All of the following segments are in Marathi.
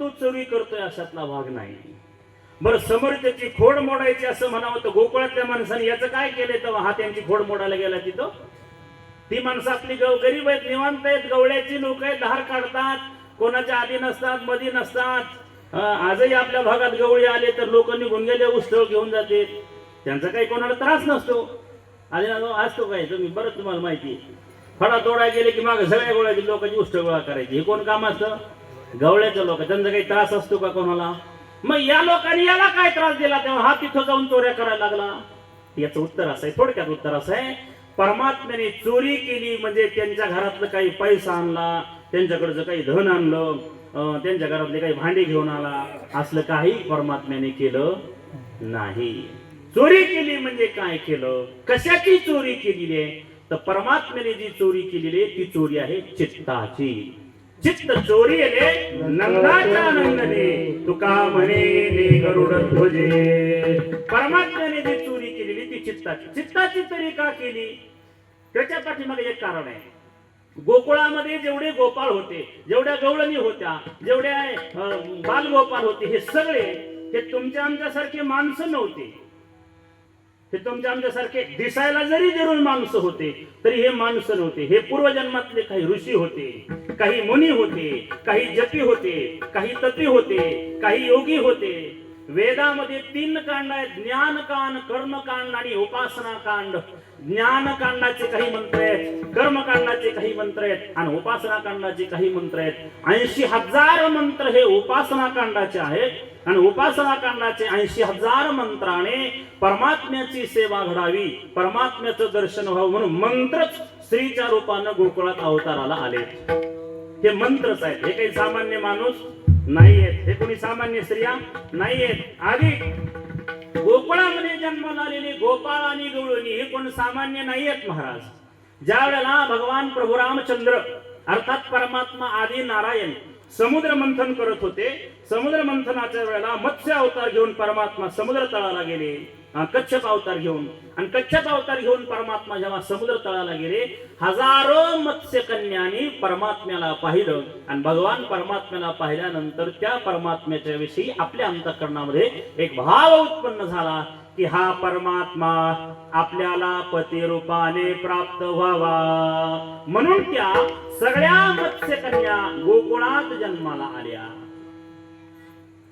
तो चोरी करतोय अशातला भाग नाही. बरं समोर त्याची खोड मोडायची असं म्हणावं तर गोकुळातल्या माणसाने याचं काय केलंय तेव्हा हा त्यांची खोड मोडायला गेला तिथं. ती माणसं आपली गरीब आहेत, निवांत आहेत, गवळ्याची लोक आहेत, धार काढतात, कोणाच्या आधी नसतात, मधी नसतात. आजही आपल्या भागात गवळी आले तर लोक निघून गेले, उष्टळ घेऊन जाते, त्यांचा काही कोणाला त्रास नसतो. आले ना असतो काय तुम्ही बरं तुम्हाला माहिती, फडा तोडा गेले की मागे सगळ्या गोळ्याची लोकांची उष्ट गोळा करायची. हे कोण काम असतं? गवळ्याचं लोक. त्यांचा काही त्रास असतो का कोणाला? मग या लोकांनी याला काय त्रास दिला तेव्हा हा तिथं जाऊन चोऱ्या करायला लागला. याचं उत्तर असं आहे, थोडक्यात उत्तर असं आहे, परमात्म्याने चोरी केली म्हणजे त्यांच्या घरातलं काही पैसा आणला, त्यांच्याकडचं काही धन आणलं, त्यांच्या घरातले काही भांडी घेऊन आला, असलं काही परमात्म्याने केलं नाही. चोरी केली म्हणजे काय केलं, कशाची चोरी केलेली आहे तर परमात्म्याने जी चोरी केलेली आहे ती चोरी आहे चित्ताची. चित्त चोरी आले नंदाच्या नंदने तुका म्हणे गरुड ध्वजे. परमात्म्याने जी चोरी केलेली ती चित्ताची. चित्ताची तरी का केली त्याच्या पाठीमागे एक कारण आहे. गोकुळामध्ये जेवढे गोपाळ होते, जेवढ्या गवळणी होत्या, जेवढ्या बालगोपाल होते, हे सगळे हे तुमच्या आमच्यासारखे माणसं नव्हते. हे तुमच्या आमच्यासारखे दिसायला जरी जरूर माणसं होते तरी हे माणसं नव्हते. हे पूर्वजन्मातले काही ऋषी होते, काही मुनी होते, काही जपी होते, काही तपी होते, काही योगी होते. वेदामध्ये 3 कांड आहेत, ज्ञानकांड, कर्मकांड आणि उपासना कांड. ज्ञानकांडाचे काही मंत्र आहेत, कर्मकांडाचे काही मंत्र आहेत आणि उपासना कांडाचे काही मंत्र आहेत. 80,000 मंत्र हे उपासना कांडाचे आहेत आणि उपासना कांडाचे 80,000 मंत्राने परमात्म्याची सेवा घडावी, परमात्म्याचं दर्शन व्हावं म्हणून मंत्रच स्त्रीच्या रूपानं गोकुळात अवताराला आले. हे मंत्रच आहेत. हे काही सामान्य माणूस नाही आहेत, हे कोणी सामान्य स्त्रिया नाही आहेत. आधी गोकुळामध्ये जन्माला आलेले गोपाळ आणि गवळणी हे कोण सामान्य नाही आहेत महाराज. ज्या वेळेला भगवान प्रभू रामचंद्र अर्थात परमात्मा आदी नारायण समुद्र मंथन करत होते, समुद्र मंथनाच्या वेळेला मत्स्य अवतार घेऊन परमात्मा समुद्र तळाला गेले, कच्छप अवतार घेऊन. आणि कच्छप अवतार घेऊन परमात्मा जेव्हा समुद्र तळाला गेले, हजारो मत्स्य कन्यांनी परमात्म्याला पाहिलं आणि भगवान परमात्म्याला पाहिल्यानंतर त्या परमात्म्याच्या विषयी आपल्या अंतःकरणामध्ये एक भाव उत्पन्न झाला की हा परमात्मा आपल्याला पती रूपाने प्राप्त व्हावा. म्हणून त्या सगळ्या मत्स्य कन्या गोकुळात जन्माला आल्या.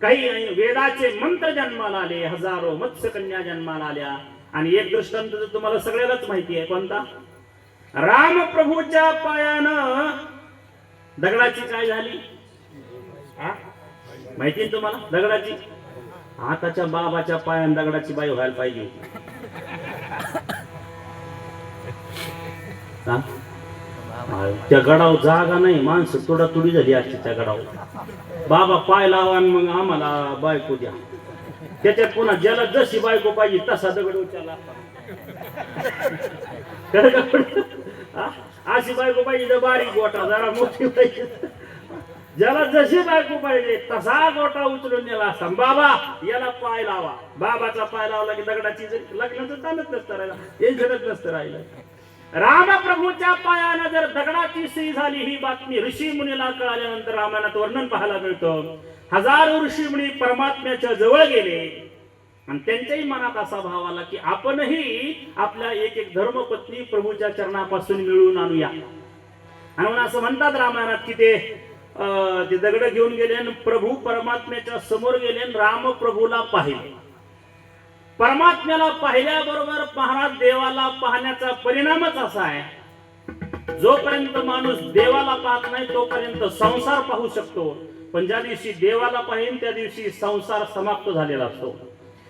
काही वेदाचे मंत्र जन्माला आले, हजारो मत्स्य कन्या जन्माला आल्या. आणि एक दृष्टांत तुम्हाला सगळ्यालाच माहिती आहे, कोणता? रामप्रभूच्या पायानं दगडाची काय झाली माहिती आहे तुम्हाला? दगडाची. आताच्या बाबाच्या पायानं दगडाची बाई व्हायला पाहिजे. त्या गडावर जागा नाही, माणसं तोडातोडी झाली असते त्या गडावर. बाबा पाय लावा मग आम्हाला बायको द्या. त्याच्यात पुन्हा ज्याला जशी बायको पाहिजे तसा दगड उचलला. अशी बायको पाहिजे तर बारीक गोटा, जरा मोठी पाहिजे. ज्याला जशी बायको पाहिजे तसा गोटा उचलून नेला असता. बाबा याला पाय लावा. बाबाचा पाय लावला की दगडाची लग्नाचं चालत नसतं राहिला, हे झडत नसतं राहिलं. रामप्रभूच्या पायानं जर दगडाची सही झाली ही बातमी ऋषी मुनीला कळाल्यानंतर रामायणात वर्णन पाहायला मिळतं. हजारो ऋषी मुनी परमात्म्याच्या जवळ गेले आणि त्यांच्याही मनात असा भाव आला की आपणही आपल्या एक एक धर्मपत्नी प्रभूच्या चरणापासून मिळवून आणूया. आणि असं म्हणतात रामायणात की ते दगड घेऊन गेले आणि प्रभू परमात्म्याच्या समोर गेले आणि राम प्रभूला पाहिले. परमात्म्याला पाहिल्याबरोबर महाराज देवाला पाहण्याचा परिणामच असा आहे, जोपर्यंत माणूस देवाला पाहत नाही तोपर्यंत संसार पाहू शकतो, पण ज्या दिवशी देवाला पाहिन त्या दिवशी संसार समाप्त झालेला असतो.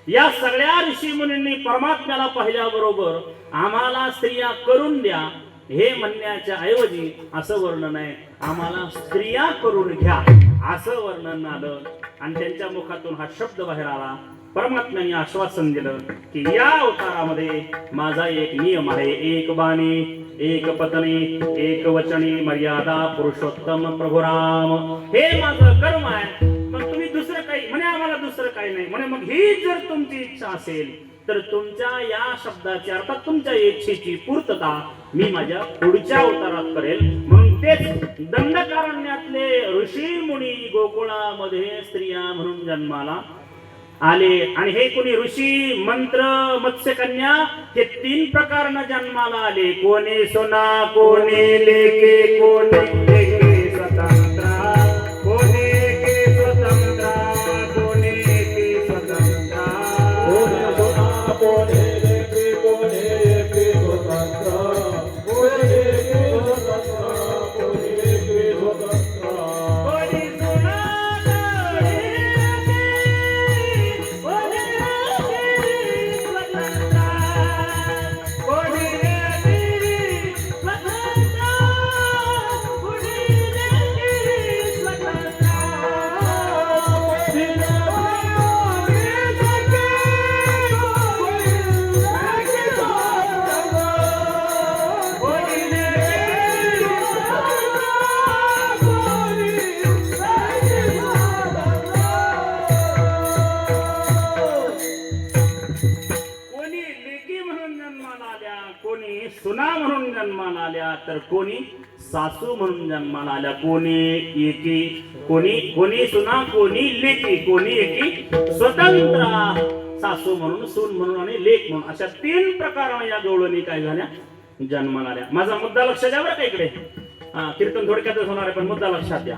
या सगळ्या ऋषी मुनींनी परमात्म्याला पाहिल्याबरोबर आम्हाला स्त्रिया करून द्या हे म्हणण्याच्या ऐवजी असं वर्णन आहे, आम्हाला स्त्रिया करून घ्या असं वर्णन आलं. आणि त्यांच्या मुखातून हा शब्द बाहेर आला. परमात्म्याने आश्वासन दिलं की या अवतारामध्ये माझा एक नियम आहे, एक बाणी, एक पत्नी, एक वचनी, मर्यादा पुरुषोत्तम प्रभू राम. हे माझं कर्म आहे. मग तुम्ही दुसरं काही म्हणे, आम्हाला दुसरं काही नाही म्हणे. मग ही जर तुमची इच्छा असेल तर तुमच्या या शब्दाची अर्थात तुमच्या इच्छेची पूर्तता मी माझ्या पुढच्या अवतारात करेल. म्हणून तेच दंडकारण्यातले ऋषी मुनी गोकुळामध्ये स्त्रिया म्हणून जन्माला आले. आणि हे कोणी ऋषी, मंत्र, मत्स्यकन्या हे 3 प्रकारनं जन्माला आले. कोणी सोना, कोणी लेके, कोणी लेके स्वतंत्रा, कोणी लेके स्वतंत्रा, कोणी लेके स्वतंत्रा, कोणी सोना, कोणी लेके, कोणी लेके स्वतंत्रा, कोणी लेके स्वतंत्रा, कोणी लेके स्वतंत्रा, कोणी सोना, सुना म्हणून जन्माला आल्या, तर कोणी सासू म्हणून जन्माला आल्या. कोणी एकी, कोणी सुना, कोणी लेकी, कोणी एकी स्वतंत्र, सासू म्हणून, सून म्हणून आणि लेक म्हणून, अशा 3 प्रकाराने या गवळणी काय झाल्या जन्माला आल्या. माझा मुद्दा लक्षात द्या बरं का. इकडे कीर्तन थोडक्यातच होणार आहे पण मुद्दा लक्षात द्या.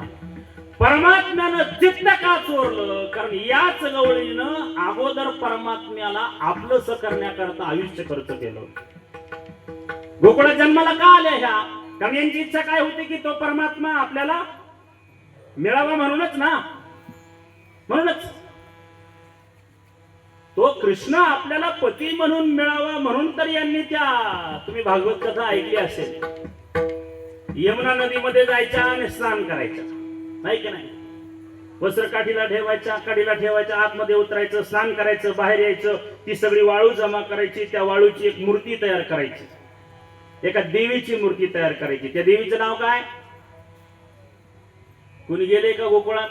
परमात्म्यानं चित्त का चोरलं? कारण याच गवळीनं अगोदर परमात्म्याला आपलंस करण्याकरता आयुष्य खर्च केलं. गोकुळात जन्माला का आल्या ह्या? कारण यांची इच्छा काय होती की तो परमात्मा आपल्याला मिळावा, म्हणूनच ना, म्हणूनच तो कृष्ण आपल्याला पती म्हणून मिळावा, म्हणून तर यांनी त्या, तुम्ही भागवत कथा ऐकली असेल, यमुना नदीमध्ये जायच्या आणि स्नान करायच्या, नाही की नाही? वस्त्र काठीला ठेवायच्या, आतमध्ये उतरायचं, स्नान करायचं, बाहेर यायचं, ती सगळी वाळू जमा करायची, त्या वाळूची एक मूर्ती तयार करायची, एका देवीची मूर्ती तयार करायची. त्या देवीचं नाव काय? कुणी गेले का गोकुळात?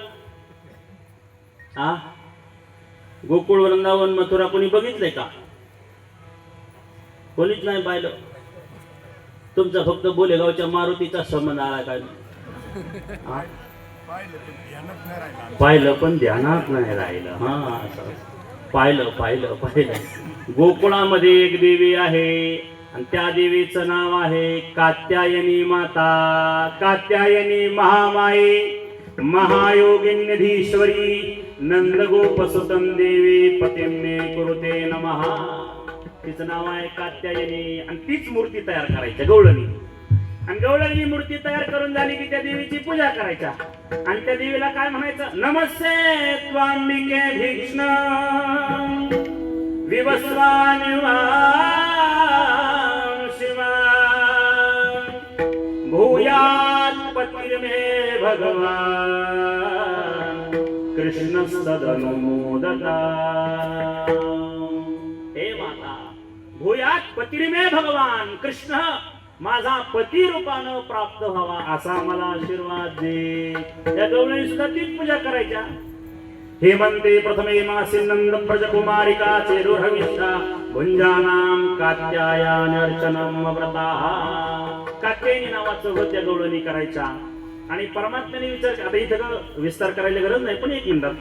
गोकुळ, वृंदावन, मथुरा कोणी बघितलंय का? कोणीच नाही पाहिलं. तुमचा फक्त बोलेगावच्या मारुतीचा संबंध आला काय? पाहिलं पण ध्यानात नाही राहिलं. पाहिलं. गोकुळामध्ये एक देवी आहे आणि त्या देवीचं नाव आहे कात्यायनी माता, कात्यायनी महामाई, महायोगिन्यधीश्वरी, नंदगोपसुतं देवी पतिम्मे कुरुते नमः. तिचं नाव आहे कात्यायनी. आणि तीच मूर्ती तयार करायची गवळणी. आणि गवळणी मूर्ती तयार करून झाली की त्या देवीची पूजा करायच्या. आणि त्या देवीला काय म्हणायचं? नमस्ते त्वांबिके भीक्ष्ण विवस्वानिवा भूयात् पतिर्मे भगवान कृष्ण सदनुमोदता. हे माता, भूयात् पतिर्मे भगवान कृष्ण, माझा पती रूपानं प्राप्त व्हावा असा मला आशीर्वाद दे. या गवळणी सुद्धा तीच पूजा करायच्या. हेमंते प्रथमे मासे नंद प्रजकुमारिका चेरुर्हविष्ठा भुंजानाम कात्यायान अर्चनम व्रताः. कात्यायनी नावाचं व्रत या गवळणी करायच्या. आणि परमात्म्याने विचार, आता इथं विस्तार करायला गरज नाही, पण एक मिनिटात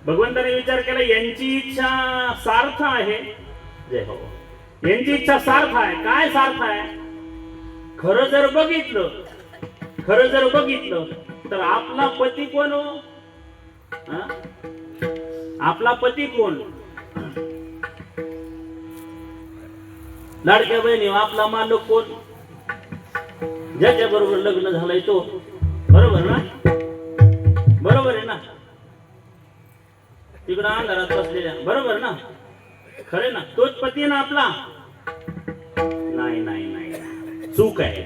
भगवंताने विचार केला यांची इच्छा सार्थ आहे. जय हो, यांची इच्छा सार्थ आहे. काय सार्थ आहे? खरं जर बघितलं तर आपला पती कोण हो? आपला पती कोण? लाडक्या बहिणी, आपला मालक कोण? ज्याच्या बरोबर लग्न झालंय तो. बरोबर ना? बरोबर आहे ना? तिकडं अंधारात बसलेल्या, बरोबर ना? खरे ना? तोच पती ना आपला? नाही, चूक आहे.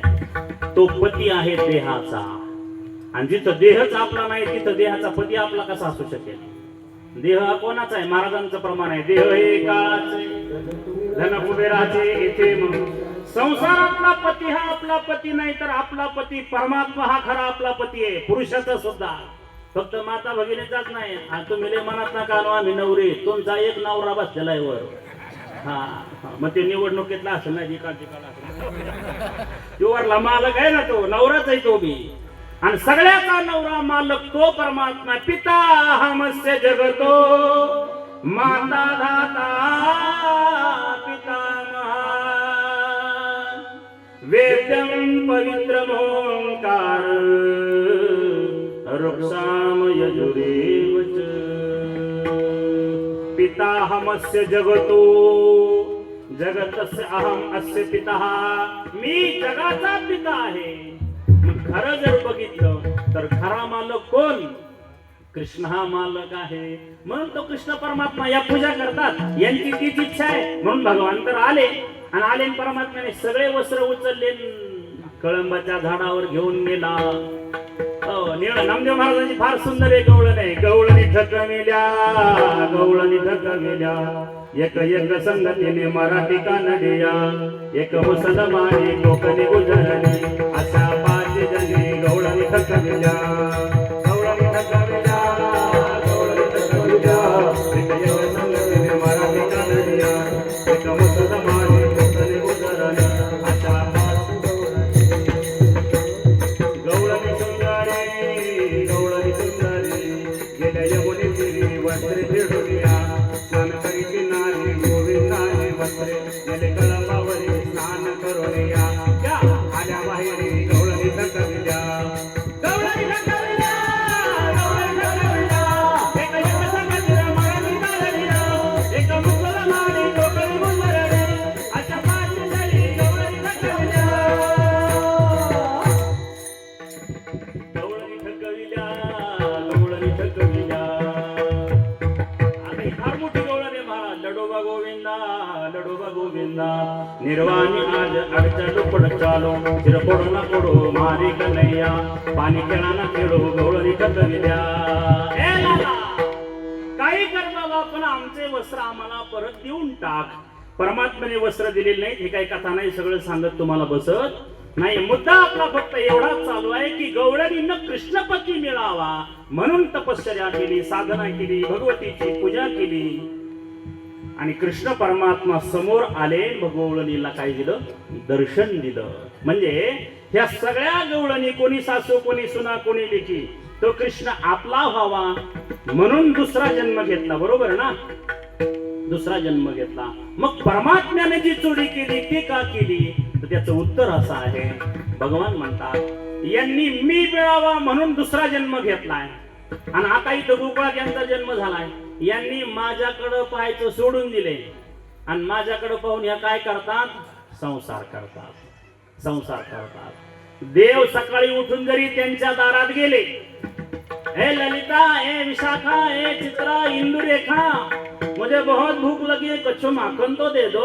तो पती आहे देहाचा. आणि जिथं देहच आपला नाही तिथं देहाचा पती आपला कसा असू शकेल? देह हा कोणाचा आहे? महाराजांचं प्रमाण आहे, देह हे काळाचे, धन कुबेराचे येथे. म्हणून संसारातला पती हा आपला पती नाही, तर आपला पती परमात्मा हा खरा आपला पती आहे. पुरुषाचा सुद्धा, फक्त माता भगिनीचाच नाही. तुम्ही लय मनात नका आणू, आम्ही नवरे, तुमचा एक नवरा बसलेला आहे वर. हा मग ते निवडणुकीतला असेल ना जिकाल तो वरला मालक आहे ना, तो नवराच आहे तो बी. आणि सगळ्याचा नवरा मालक तो परमात्मा. पिता हमस्य जगतो माता धाता पितामहा वेद्यं पवित्रमोंकार रुक्षाम यजुरेव च. पिता हमस्य जगतो, जगतस्य अहम अस्य पिता, मी जगाचा पिता आहे. खरं जर बघितलं तर खरा मालक कोण? कृष्ण हा मालक आहे. म्हणून तो कृष्ण परमात्मा या पूजा करतात. यांची तीच इच्छा आहे म्हणून भगवान तर आले. आणि आले परमात्म्याने सगळे वस्त्र उचलले, कळंबाच्या झाडावर घेऊन गेला. नामदेव महाराजांची फार सुंदर आहे गवळण आहे. गवळणी ठकविल्या, गवळणी ठकविल्या, एक एक संगतीने मराठी कानडिया, एक मुसलमानी कोकणी गुजरणी, अशा पाच जणी गवळणी ठकविल्या. गवळणी ठकविल्या, गवळणी ठकविल्या, एक एक संगतीने मराठी कानडिया, एक मुसलमानी कोकणी गुजरणी, अशा गवळणी सुंदरी, गवळणी सुंदरी, गेल्या यमुने तिरी वस्त्रे फेडूया, स्नान करी किनारी गोविंदाने वस्त्रे, गेले कळंबावरी स्नान करून या, आल्या बाहेरी गवळणी ठकविल्या. गवळणी ठकविल्या, गवळणी ठकविल्या, एक एक संगतीने मराठी कानडिया, एक मुसलमानी कोकणी गुजरणी, अशा पाच जणी गवळणी ठकविल्या. गवळणी ठकविल्या, गवळणी ठकविल्या. आता ही फार मोठी गवळण आहे महाराज. लडोबा गोविंदा, लडोबा गोविंदा, निर्वाणी आज अडचा डोपड चालो, चिरपोड ना पोडो मारी कन्हैया, पाणी खेळा ना खेळो गवळणी ठकविल्या. ए लाला, काही कर बाबा, पण आमचे वस्त्र आम्हाला परत देऊन टाक. परमात्म्याने वस्त्र दिलेले नाहीत. हे काही कथा नाही, सगळं सांगत तुम्हाला बसत नाही. मुद्दा आपला फक्त एवढाच चालू आहे की गवळणींना कृष्णपती मिळावा म्हणून तपश्चर्या केली, साधना केली, भगवतीची पूजा केली. आणि कृष्ण परमात्मा समोर आले. मग गवळणीला काय दिलं? दर्शन दिलं. म्हणजे ह्या सगळ्या गवळणी, कोणी सासू, कोणी सुना, कोणी लेकी, तो कृष्ण आपला व्हावा म्हणून दुसरा जन्म घेतला. बरोबर ना? दुसरा जन्म घेतला. मग परमात्म्याने जी चोरी केली ती का केली? तर त्याचं उत्तर असं आहे. भगवान म्हणतात यांनी मी मिळावा म्हणून दुसरा जन्म घेतलाय. आणि आता इथं गोकुळात यांचा जन्म झालाय. यांनी माझ्याकडं पाहायचं सोडून दिले आणि माझ्याकडे पाहून या काय करतात? संसार करतात, संसार करतात. देव सकाळी उठून जरी त्यांच्या दारात गेले, हे ललिता, हे विशाखा, हे चित्रा, इंदुरेखा, मुझे बहुत भूख लगी है, कच्चो माखन तो दे दो.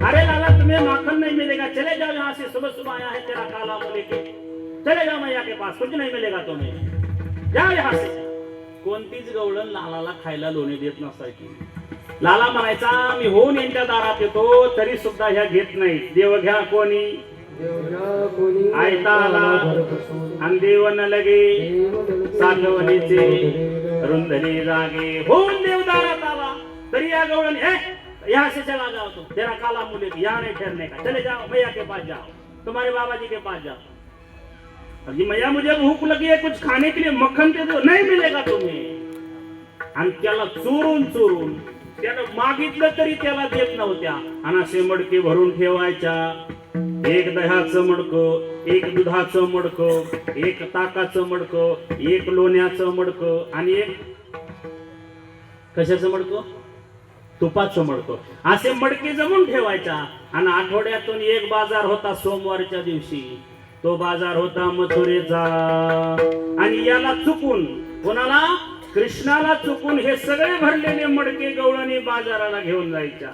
अरे लाला, तुम्हें माखन नहीं मिलेगा, चले जाओ यहाँ से, सुबह सुबह आया है तेरा काला मुंह लेके, चले जाओ मैया के पास, कुछ नहीं मिलेगा तुम्हें, जाओ यहाँ से. कोणतीच गवळण लालाला खायला लोणी देत नसायची. लाला म्हणायचा मी होऊन यांच्या दारात येतो तरी सुद्धा ह्या घेत नाही. देव घ्या कोणी आयता आला आणि देव न लगे साठवणीचे रुंधली जागे. होऊन देव दारात आला तरी या गवळण यहाँ से चला जाओ, तो तेरा काला मुले यहाँ नहीं ठहरने का, चले जाओ मैया के पास जाओ, तुम्हारे बाबा जी के पास जाओ. जी मैया मुझे भूख लगी है, कुछ खाने के लिए मक्खन दे दो, नहीं मिलेगा तुम्हें. आणि त्याला चोरून चोरून त्यानं मागितलं तरी त्याला देत नव्हत्या. आणि असे मडके भरून ठेवायच्या. एक दह्याचं मडकं, एक दुधाचं मडकं, एक ताकाचं मडकं, एक लोण्याचं मडकं आणि एक कशाचं मडकं? तुपाचं मडकं. असे मडके जमून ठेवायच्या. आणि आठवड्यातून एक बाजार होता सोमवारच्या दिवशी. तो बाजार होता मथुरेचा. आणि याला चुकून, कोणाला? कृष्णाला चुकून हे सगळे भरलेले मडके गवळणी बाजाराला घेऊन जायच्या.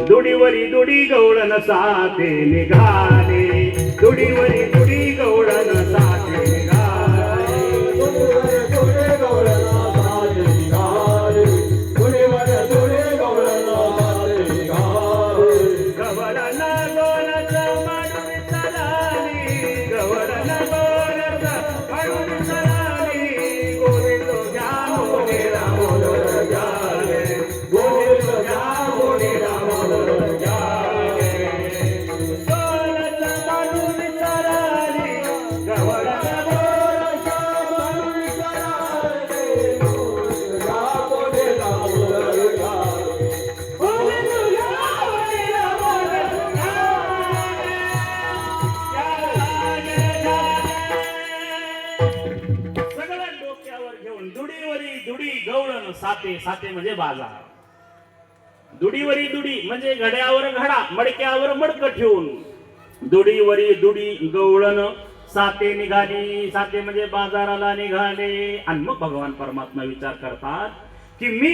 दुडीवरी दुडी गवळण साथे निघाले, दुडीवरी दुडी गवळण साथे निघाले, दुडीवर दुडी गवळण साथे निघाले, दुडीवर दुडी गवळण साथे निघाले. गवळण गोरच मांडून चालली, गवळण गोरच मांडून चालली, गोविंद घ्या मोरे राम घ्याले, गोविंद घ्या मोरे राम साते, साते म्हणजे बाजार. दुडीवरी दुडी म्हणजे घड्यावर घडा, मडक्यावर मडकं ठेवून दुडीवरी दुडी गवळण साते निघाली. साते म्हणजे बाजाराला निघाले. आणि मग भगवान परमात्मा विचार करतात की मी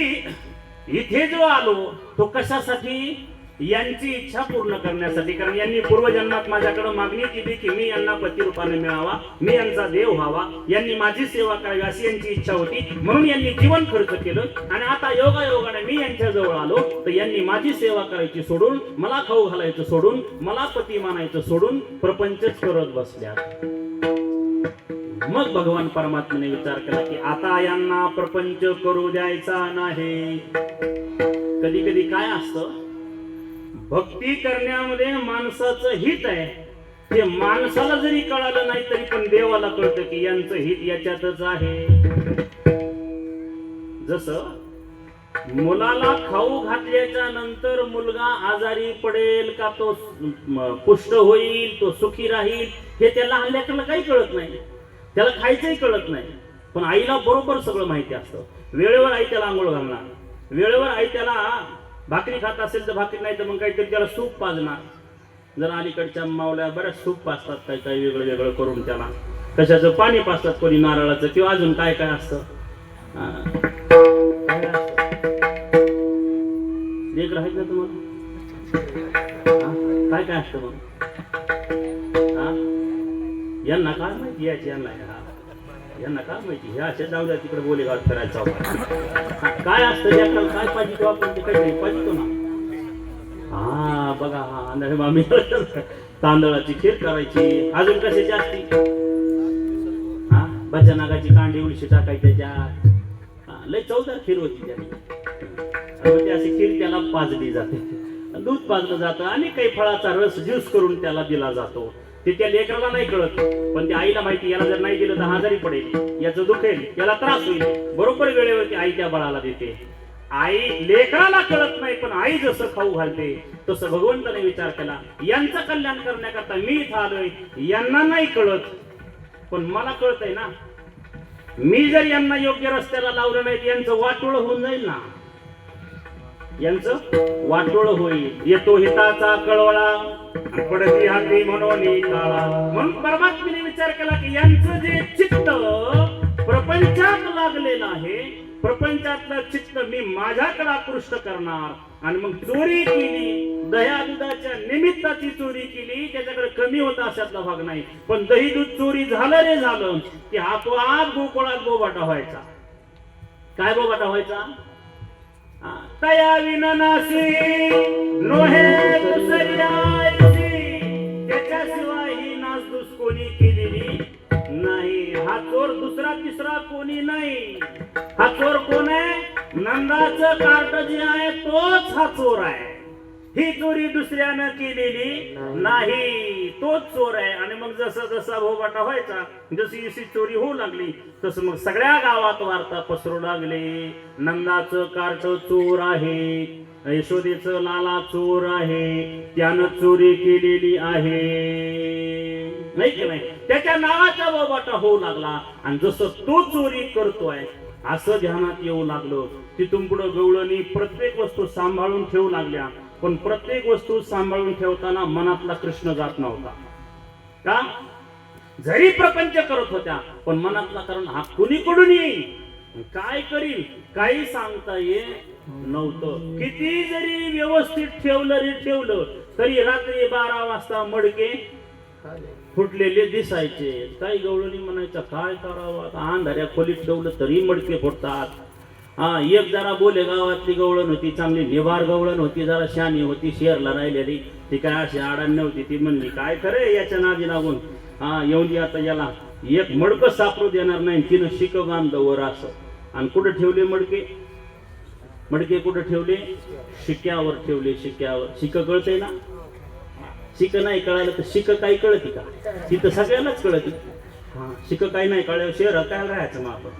इथे जो आलो तो कशासाठी? यांची इच्छा पूर्ण करण्यासाठी. कारण यांनी पूर्वजन्मात माझ्याकडे मागणी केली की मी यांना पती रूपाने मिळावा, मी यांचा देव व्हावा, यांनी माझी सेवा करावी अशी यांची इच्छा होती. म्हणून यांनी जीवन खर्च केलं. आणि आता योगायोगाने मी यांच्या जवळ आलो तर यांनी माझी सेवा करायची सोडून, मला खाऊ घालायचं सोडून, मला पती मानायचं सोडून प्रपंचच करत बसल्या. मग भगवान परमात्म्याने विचार केला की आता यांना प्रपंच करू द्यायचा नाही. कधी कधी काय असतं, भक्ती करण्यामध्ये माणसाचं हित आहे ते माणसाला जरी कळालं नाही तरी पण देवाला कळतं की यांचं हित याच्यातच आहे. जसं मुलाला खाऊ घातल्याच्या नंतर मुलगा आजारी पडेल का तो पुष्ट होईल, तो सुखी राहील, हे त्याला लेकराला काही कळत नाही, त्याला खायचंही कळत नाही. पण आईला बरोबर सगळं माहिती असतं. वेळेवर आई त्याला आंघोळ घालणार, वेळेवर आई त्याला भाकरी खात असेल तर भाकरी, नाही तर मग काहीतरी त्याला सूप पाजणार. जर अलीकडच्या मावल्या बऱ्याच सूप पाजतात, काही काही वेगळं वेगळं करून त्याला कशाचं पाणी पाजतात, कोणी नारळाचं किंवा अजून काय काय असतं. लेकर आहेत ना तुम्हाला? काय काय असतं मग? यांना काय माहिती याची, यांना काय माहिती, ह्या अशा जाऊ द्या तिकडे बोलेगाव फिरायचा. काय असतं याकडे, काय पाहिजे तो आपण ते काहीतरी पाहिजे ना. हा बघा, हा मामी तांदळाची खीर करायची, अजून कशाची असती, हा बचनागाची कांडी उलशी टाकायची त्याच्यात. लय चौदार खीर होती त्याने. ती अशी खीर त्याला पाजली जाते, दूध पाजलं जातं आणि काही फळाचा रस ज्यूस करून त्याला दिला जातो. ते त्या लेकराला नाही कळत, पण त्या आईला माहिती याला जर नाही दिलं तर आजारी पडेल, याचं दुखेल, याला त्रास होईल. बरोबर वेळेवरती आई त्या बाळाला देते. आई लेकराला कळत नाही, पण आई जसं खाऊ घालते तसं भगवंताने विचार केला यांचं कल्याण करण्याकरता मी इथं आलोय. यांना नाही कळत पण मला कळतंय ना. मी जर यांना योग्य रस्त्याला लावलं नाही यांचं वाटोळ होऊन जाईल ना, यांचं वाटोळ होईल. येतो हिताचा कळवळा पडती हाती म्हणून काळा. म्हणून परमात्म्याने विचार केला की यांचं जे चित्त प्रपंचात लागलेलं आहे, प्रपंचातलं चित्त मी माझ्याकडे आकृष्ट करणार. आणि मग चोरी केली, दह्या दुधाच्या निमित्ताची चोरी केली, त्याच्याकडे कमी होता अशातला भाग नाही. पण दही दूध चोरी झालं रे झालं की आपोआप गोकुळात बोबाटा व्हायचा. काय बोबाटा व्हायचा? तया विनाशी नोहे दुसऱ्याची, त्याच्याशिवाय ही नासधूस कोणी केलेली नाही. हा चोर दुसरा तिसरा कोणी नाही. हा चोर कोण आहे? नंदाचं कार्ट जे आहे तोच हा चोर आहे. ही चोरी दुसऱ्यानं केलेली नाही, तोच चोर आहे. आणि मग जसा जसा भोबाटा व्हायचा, जशी जशी चोरी होऊ लागली तसं मग सगळ्या गावात वार्ता पसरू लागले. नंदाचं कार्ट चोर आहे, यशोदेचं लाला चोर आहे, त्यानं चोरी केलेली आहे, नाही की नाही. त्याच्या नावाचा बोबाटा होऊ लागला. आणि जसं तो चोरी करतोय असं ध्यानात येऊ लागलं. तिथून पुढे गवळणी प्रत्येक वस्तू सांभाळून ठेवू लागल्या. पण प्रत्येक वस्तू सांभाळून ठेवताना मनातला कृष्ण जात नव्हता. का? जरी प्रपंच करत होत्या पण मनातला, कारण हा कुणीकडून येईल, काय करील, काही सांगता येत नव्हतं. किती जरी व्यवस्थित ठेवलं तरी रात्री 12 वाजता मडके फुटलेले दिसायचे. काही गवळणी म्हणायचं काय करावं आता, अंधाऱ्या खोलीत ठेवलं तरी मडके फुटतात. हा एक जरा बोले गावातली गवळण होती, चांगली निभार गवळण होती, जरा शानी होती, शेरला राहिलेली, ती काय अशी आडाण नव्हती. ती म्हणली काय खरे याच्या नादी लागून हा येऊन दे आता, याला एक मडकं सापडू देणार नाही. तिनं शिक बांधलं वर असं. आणि कुठं ठेवले मडके? मडके कुठं ठेवले? शिक्यावर ठेवले. शिक्यावर. शिक कळतंय ना? शिक नाही कळालं तर शिक काही कळती का? तिथं सगळ्यांनाच कळती. हा शिक काही नाही कळलं शहरात काय राहायचं मग आपण.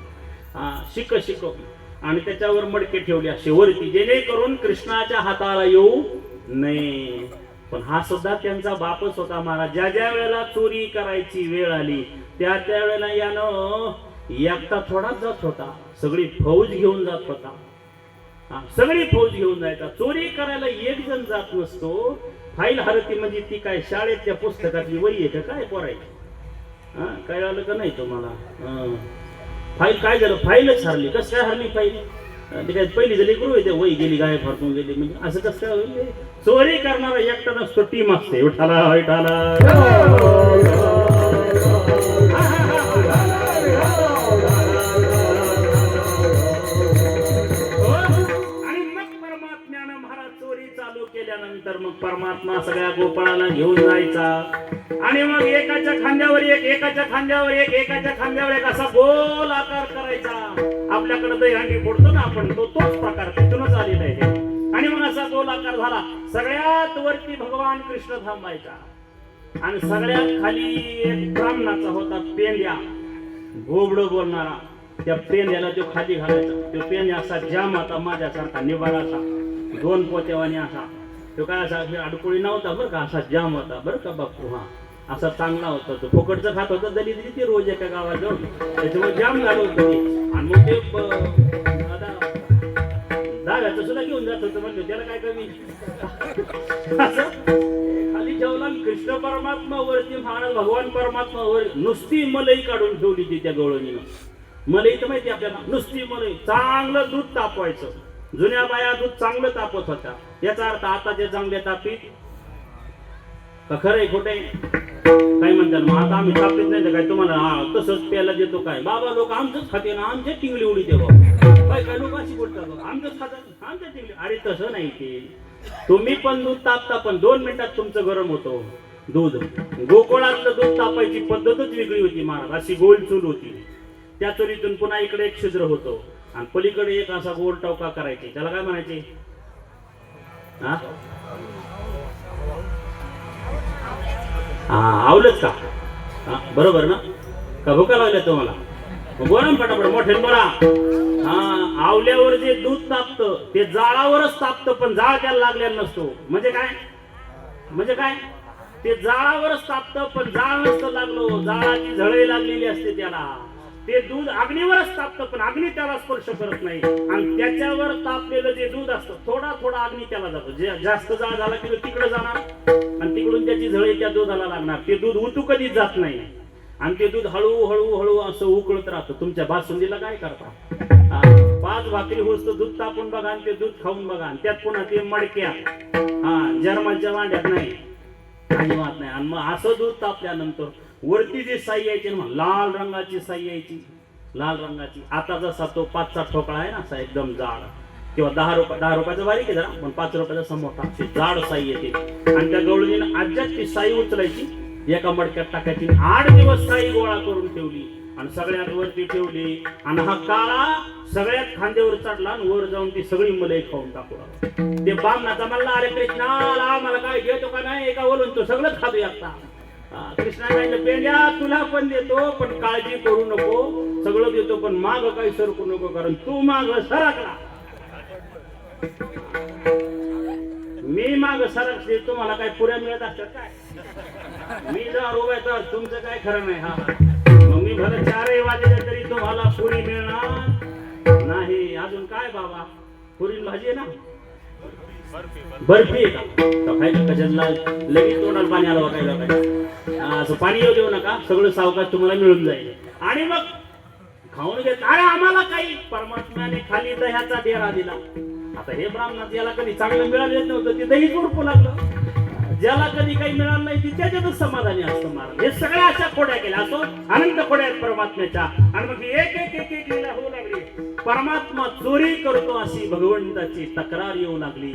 हा शिक आणि त्याच्यावर मडके ठेवले असे वरती, जेणेकरून कृष्णाच्या हाताला येऊ नये. पण हा सुद्धा त्यांचा बापच होता महाराज. ज्या ज्या वेळेला चोरी करायची वेळ आली त्या वेळेला यानं एकटा थोडाच जात होता, सगळी फौज घेऊन जात होता. सगळी फौज घेऊन जायचा. चोरी करायला एक जण जात नसतो. फाईल हरती म्हणजे ती काय शाळेतल्या पुस्तकातली वही आहे का काय पोरायची? काय आलं का नाही तुम्हाला? फाईल काय झालं? फाईलच हरली. कसं काय हरली फाईल? ते काय पहिली झाली गुरु आहे, वही गेली गायब हरपून गेली म्हणजे असं कसं काय होईल? चोरी करणारा एकटा नसतो, टीम असते. उठाला उठाला केल्यानंतर मग परमात्मा सगळ्या गोपाळाला घेऊन जायचा आणि मग एकाच्या खांद्यावर एक, एकाच्या खांद्यावर एक, एकाच्या खांद्यावर एक असा गोल आकार करायचा. आपल्याकडे दहीहंडी फोडतो ना आपण, तोच प्रकार तिथूनच आलेला आहे. आणि मग असा गोल आकार झाला. सगळ्यात वरती भगवान कृष्ण थांबायचा आणि सगळ्यात खाली एक ब्राह्मणाचा होता पेंड्या, गोबड बोलणारा. त्या पेंड्याला तो खाली घालायचा. तो पेंड्या असा जाम होता, माझ्यासारखा निबाराचा, 2 पोत्यावानी असा. तो काय असा अडकोळी नव्हता बरं का, असा जाम होता बरं का बापू. असा चांगला होता. तो फुकटचं खात होता दलित ते रोज एका गावात जाऊन, त्याच्यामुळे जाम झालं होतं ते. आणि मग ते दाव्याचं सुद्धा घेऊन जात होतं. म्हणलं त्याला काय कमी असं. खाली जेवला कृष्ण परमात्मा वरती, महाराज भगवान परमात्मा वर नुसती मलई काढून ठेवली ती त्या गवळणीनं. मलई तर माहिती आपल्याला, नुसती मलई. चांगलं दूध तापवायचं. जुन्या बाया दूध चांगलं तापत होता. याचा अर्थ आताचे चांगले तापीत का? खरंय खोटे काय म्हणतात? मग आता आम्ही तापीत नाही तर काय तुम्हाला तसंच प्यायला देतो काय? बाबा लोक आमचंच खाते ना, आमच्या टिंगली उडी देवा. काय काय लोक अशी बोलतात, आमचंच खातात, आमच्या टिंगली. अरे तसं नाही ते. तुम्ही पण दूध तापता, पण 2 मिनिटात तुमचं गरम होतो दूध. गोकुळातलं दूध तापायची पद्धतच वेगळी होती महाराज. अशी गोल चूल होती. त्या चुलीतून पुन्हा इकडे एक छिद्र होतो आणि पलीकडे एक असा गोल टवका करायचे. त्याला काय म्हणायचे? आवलंच का? बरोबर ना? का भुका लागल्या तुम्हाला? बोला पटापट मोठे बोला. आवल्यावर जे दूध तापतं ते जाळावरच तापतं, पण जाळ त्याला लागलेला नसतो. म्हणजे काय? म्हणजे काय? ते जाळावरच तापतं पण जाळ नसतं लागलो. जाळाची झळई लागलेली असते त्याला. ते दूध अग्नीवरच तापतं पण अग्नी त्याला स्पर्श करत नाही. आणि त्याच्यावर तापलेलं जे दूध असतं, थोडा थोडा अग्नी त्याला जातो. जास्त जाळ झाला की तिकडे जाणार आणि तिकडून त्याची झळी त्या दुधाला लागणार. ते दूध उतू कधीच जात नाही आणि ते दूध हळूहळू हळू असं उकळत राहतं. तुमच्या बासुंदीला काय करता? 5 भाकरी होतं दूध तापून बघा आणि ते दूध खाऊन बघा. आणि त्यात पुन्हा ते मडक्या जर्मनच्या वांड्यात नाही, अजिबात नाही. आणि मग असं दूध तापल्यानंतर वरती जी साई यायची ना, लाल रंगाची साई यायची, लाल रंगाची. आता जसा तो 5चा ठोकळा आहे ना, असा एकदम जाड, किंवा 10 रुपयाचा बारीक आहे जरा, पण 5 रुपयाचा मोठा जाड साई येते. आणि त्या गवळणीनं आज्यात ती साई उचलायची, एका मडक्यात टाकायची. 8 दिवस साई गोळा करून ठेवली आणि सगळ्यात वरती ठेवली. आणि हा काळा सगळ्यात खांद्यावर चढला आणि वर जाऊन ती सगळी मलई खाऊन टाकू लागला. ते बामणाचा म्हणला, अरे कृष्णा मला काय घेतो का नाही? एका बोलून तो सगळंच खातो एकटा. कृष्णा काय, पेंड्या तुला पण देतो पण काळजी करू नको, सगळं देतो पण माग काही सरकू नको, कारण तू माग सरकला, मी माग सरकते. तुम्हाला काय पुऱ्या मिळत असतात काय? मी जर उभा तर तुमचं काय खरं नाही. मग मी भले 4 वाजले तरी तुम्हाला पुरी मिळणार नाही. अजून काय बाबा? पुरी भाजी आहे ना, बर्फी आहे का? खायला कशाला लगेच तोंडाला पाणी आलं बघायला. असं पाणी येऊ देऊ नका, सगळं सावकाश तुम्हाला मिळून जाईल. आणि मग खाऊन घेत. अरे आम्हाला काही परमात्म्याने खाली दह्याचा डेरा दिला. आता हे ब्राह्मणात याला कधी चांगलं मिळालं नव्हतं, ते दही उरपू लागलं. ज्याला कधी काही मिळालं नाही ती त्याच्यातच समाधानी असतं महाराज. हे सगळ्या अशा खोड्या केल्या, असो अनंत खोड्या आहेत परमात्म्याच्या. आणि मग एक एक एक एक लीला होऊ लागली. परमात्मा चोरी करतो अशी भगवंताची तक्रार येऊ लागली.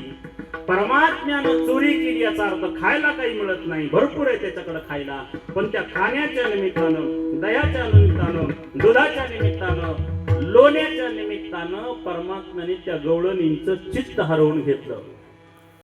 परमात्म्यानं चोरी केली याचा अर्थ खायला काही मिळत नाही, भरपूर आहे त्याच्याकडे खायला, पण त्या खाण्याच्या निमित्तानं, दह्याच्या निमित्तानं, दुधाच्या निमित्तानं, लोण्याच्या निमित्तानं परमात्म्याने त्या गवळणींचं चित्त हरवून घेतलं.